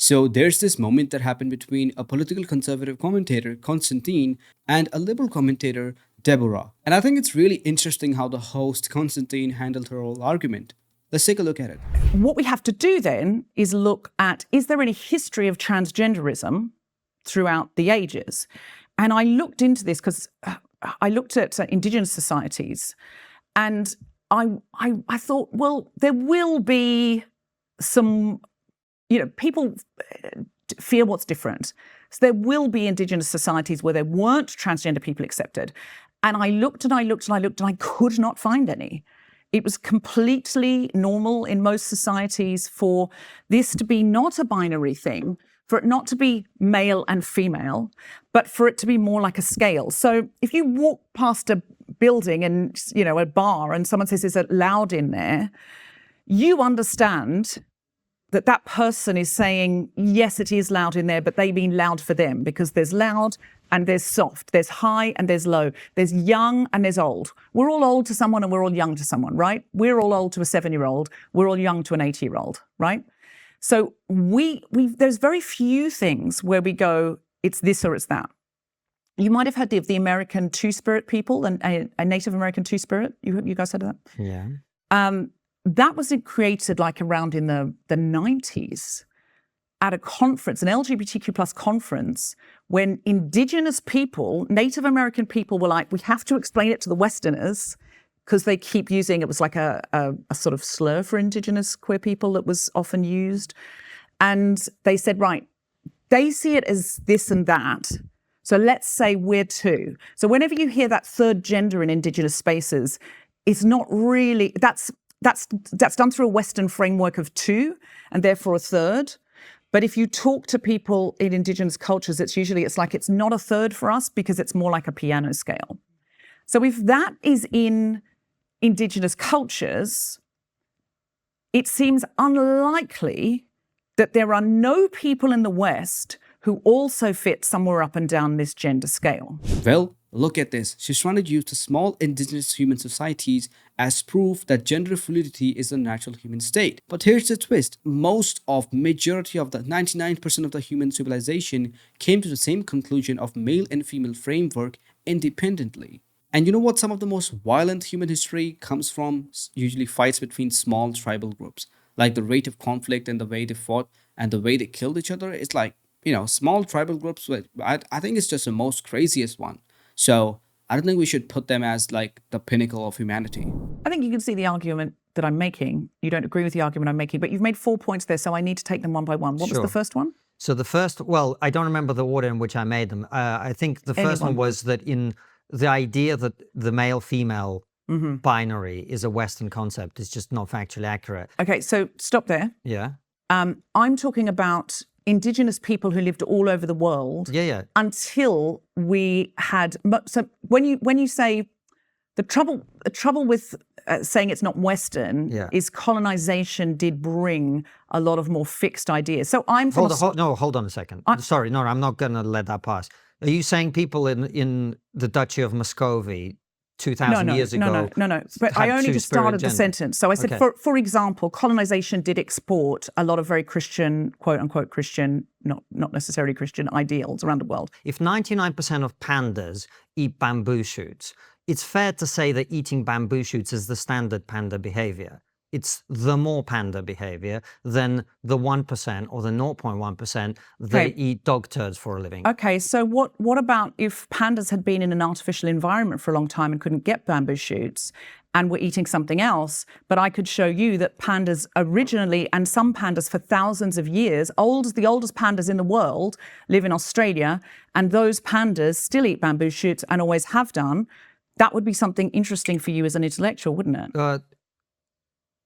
So there's this moment that happened between a political conservative commentator, Konstantin, and a liberal commentator, Deborah. And I think it's really interesting how the host, Konstantin, handled her whole argument. Let's take a look at it. What we have to do then is look at, is there any history of transgenderism throughout the ages? And I looked into this because I looked at Indigenous societies, and I thought, well, there will be some, people fear what's different. So there will be Indigenous societies where there weren't transgender people accepted. And I looked and I looked and I looked and I could not find any. It was completely normal in most societies for this to be not a binary thing, for it not to be male and female, but for it to be more like a scale. So if you walk past a building and, a bar, and someone says, is it loud in there? You understand that that person is saying, yes, it is loud in there, but they mean loud for them, because there's loud and there's soft, there's high and there's low, there's young and there's old. We're all old to someone and we're all young to someone, right? We're all old to a 7-year-old, we're all young to an 80-year-old, right? So there's very few things where we go, it's this or it's that. You might have heard of the American Two-Spirit people, and a Native American Two-Spirit. You guys heard of that? Yeah. That was created like around in the 90s at a conference, an LGBTQ plus conference, when Indigenous people, Native American people were like, we have to explain it to the Westerners because they keep using, it was like a sort of slur for Indigenous queer people that was often used. And they said, right, they see it as this and that. So let's say we're two. So whenever you hear that third gender in Indigenous spaces, it's not really, that's done through a Western framework of two and therefore a third. But if you talk to people in Indigenous cultures, it's like it's not a third for us because it's more like a piano scale. So if that is in Indigenous cultures, it seems unlikely that there are no people in the West who also fit somewhere up and down this gender scale. Well, look at this. She's trying to use the small indigenous human societies as proof that gender fluidity is a natural human state. But here's the twist. Majority of the 99% of the human civilization came to the same conclusion of male and female framework independently. And you know what? Some of the most violent human history comes from usually fights between small tribal groups. Like the rate of conflict and the way they fought and the way they killed each other. It's like, small tribal groups. I think it's just the most craziest one. So I don't think we should put them as like the pinnacle of humanity. I think you can see the argument that I'm making. You don't agree with the argument I'm making, but you've made 4 points there, so I need to take them one by one. What was the first one? So the first, I don't remember the order in which I made them. I think the first one was that in the idea that the male-female binary is a Western concept is just not factually accurate. Okay, so stop there. Yeah. I'm talking about Indigenous people who lived all over the world. Yeah. Until we had, so when you say the trouble with saying it's not Western is colonization did bring a lot of more fixed ideas. So I'm from hold on a second. Sorry, no, I'm not going to let that pass. Are you saying people in the Duchy of Muscovy 2,000 years ago? No. But I only just started the sentence. So I said, for example, colonization did export a lot of very Christian, quote unquote Christian, not necessarily Christian ideals around the world. If 99% of pandas eat bamboo shoots, it's fair to say that eating bamboo shoots is the standard panda behavior. It's the more panda behavior than the 1% or the 0.1% that eat dog turds for a living. Okay, so what about if pandas had been in an artificial environment for a long time and couldn't get bamboo shoots and were eating something else? But I could show you that pandas originally, and some pandas for thousands of years, the oldest pandas in the world live in Australia, and those pandas still eat bamboo shoots and always have done. That would be something interesting for you as an intellectual, wouldn't it?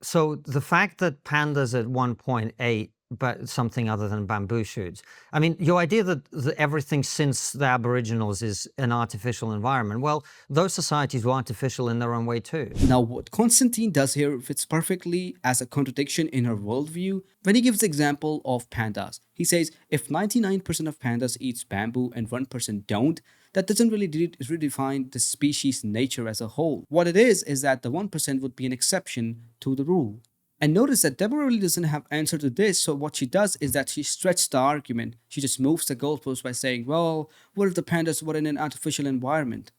So the fact that pandas at one point ate but something other than bamboo shoots. I mean, your idea that everything since the Aboriginals is an artificial environment, well, those societies were artificial in their own way too. Now, what Konstantin does here fits perfectly as a contradiction in her worldview when he gives the example of pandas. He says, if 99% of pandas eats bamboo and 1% don't, that doesn't really redefine the species nature as a whole. What it is that the 1% would be an exception to the rule. And notice that Deborah really doesn't have answer to this. So what she does is that she stretches the argument. She just moves the goalpost by saying, well, what if the pandas were in an artificial environment?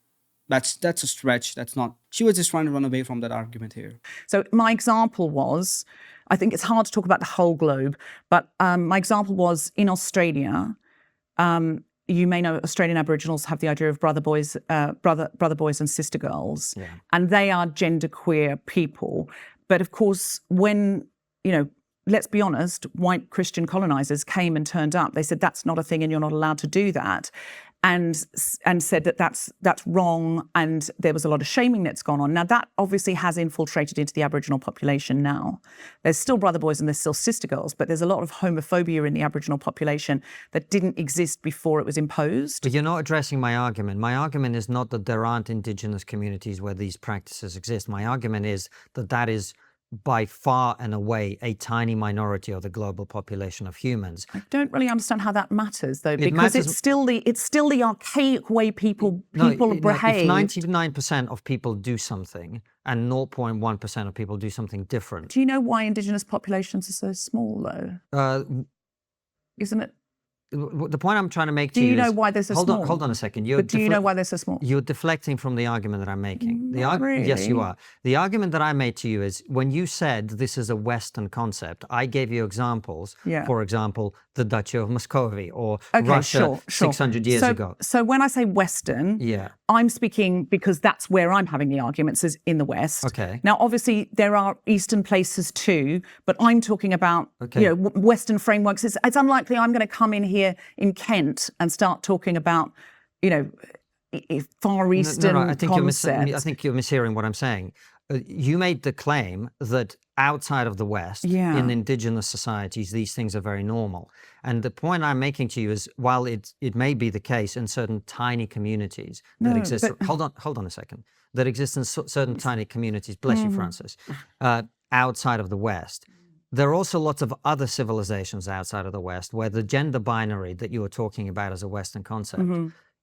That's a stretch. That's not. She was just trying to run away from that argument here. So my example was, I think it's hard to talk about the whole globe, but my example was in Australia. You may know Australian Aboriginals have the idea of brother boys and sister girls, and they are genderqueer people. But of course, when, let's be honest, white Christian colonizers came and turned up, they said that's not a thing and you're not allowed to do that. And said that that's wrong, and there was a lot of shaming that's gone on. Now that obviously has infiltrated into the Aboriginal population now. There's still brother boys and there's still sister girls, but there's a lot of homophobia in the Aboriginal population that didn't exist before it was imposed. But you're not addressing my argument. My argument is not that there aren't Indigenous communities where these practices exist. My argument is that is by far and away a tiny minority of the global population of humans. I don't really understand how that matters, though, because it's still the archaic way people behave. If 99% of people do something and 0.1% of people do something different. Do you know why Indigenous populations are so small, though? Isn't it? The point I'm trying to make to you is... Do you know why they're so small? Hold on a second. But do you know why they're so small? You're deflecting from the argument that I'm making. Not really. Yes, you are. The argument that I made to you is when you said this is a Western concept, I gave you examples. For example, the Duchy of Muscovy or Russia 600 years ago. So when I say Western, I'm speaking because that's where I'm having the arguments, is in the West. Okay. Now, obviously, there are Eastern places too, but I'm talking about Western frameworks. It's unlikely I'm going to come in here in Kent and start talking about, Far Eastern concepts. I think you're mishearing what I'm saying. You made the claim that outside of the West, in Indigenous societies, these things are very normal. And the point I'm making to you is, while it may be the case in certain tiny communities that exist... Hold on a second. That exist in certain tiny communities, bless you, Francis, outside of the West. There are also lots of other civilizations outside of the West where the gender binary that you were talking about as a Western concept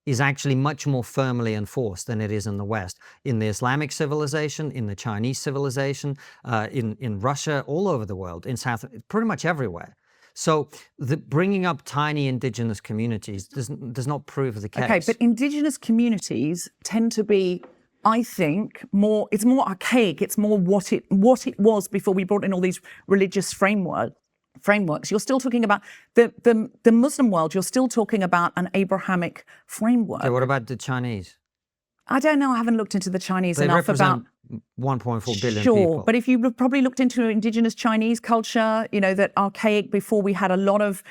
is actually much more firmly enforced than it is in the West. In the Islamic civilization, in the Chinese civilization, in Russia, all over the world, in pretty much everywhere. So bringing up tiny Indigenous communities does not prove the case. Okay, but Indigenous communities tend to be, I think, it's more archaic. It's more what it was before we brought in all these religious frameworks. You're still talking about the Muslim world. You're still talking about an Abrahamic framework. Okay, what about the Chinese? I don't know. I haven't looked into the Chinese enough represent 1.4 billion people. people. But if you probably looked into Indigenous Chinese culture, that archaic before we had a lot of...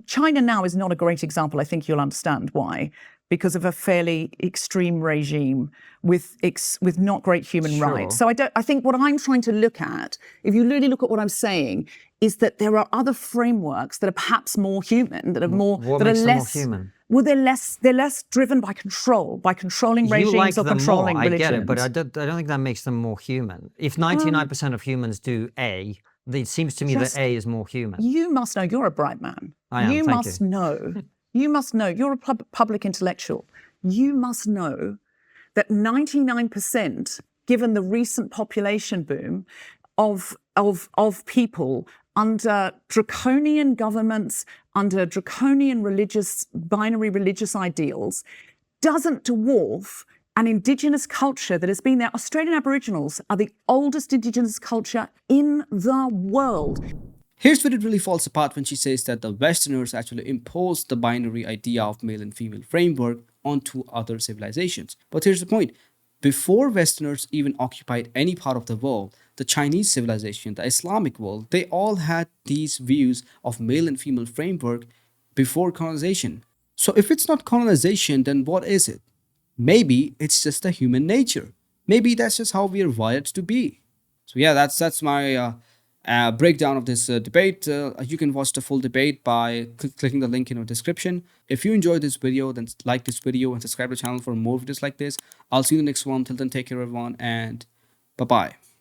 China now is not a great example. I think you'll understand why. Because of a fairly extreme regime with not great human rights. So I think what I'm trying to look at, if you really look at what I'm saying, is that there are other frameworks that are perhaps more human, that are more less human. Well, they're less driven by controlling regimes or controlling religions. I get it, but I don't think that makes them more human. If 99% of humans do A, it seems to me that A is more human. You must know. You're a bright man. I am. You Thank must know. You must know, you're a public intellectual, you must know that 99%, given the recent population boom of people under draconian governments, under draconian binary religious ideals, doesn't dwarf an Indigenous culture that has been there. Australian Aboriginals are the oldest Indigenous culture in the world. Here's where it really falls apart when she says that the Westerners actually imposed the binary idea of male and female framework onto other civilizations. But here's the point. Before Westerners even occupied any part of the world, the Chinese civilization, the Islamic world, they all had these views of male and female framework before colonization. So if it's not colonization, then what is it? Maybe it's just a human nature. Maybe that's just how we are wired to be. So yeah, that's my... breakdown of this debate. You can watch the full debate by clicking the link in the description. If you enjoyed this video, then like this video and subscribe to the channel for more videos like this. I'll see you in the next one. Till then, take care everyone, and bye-bye.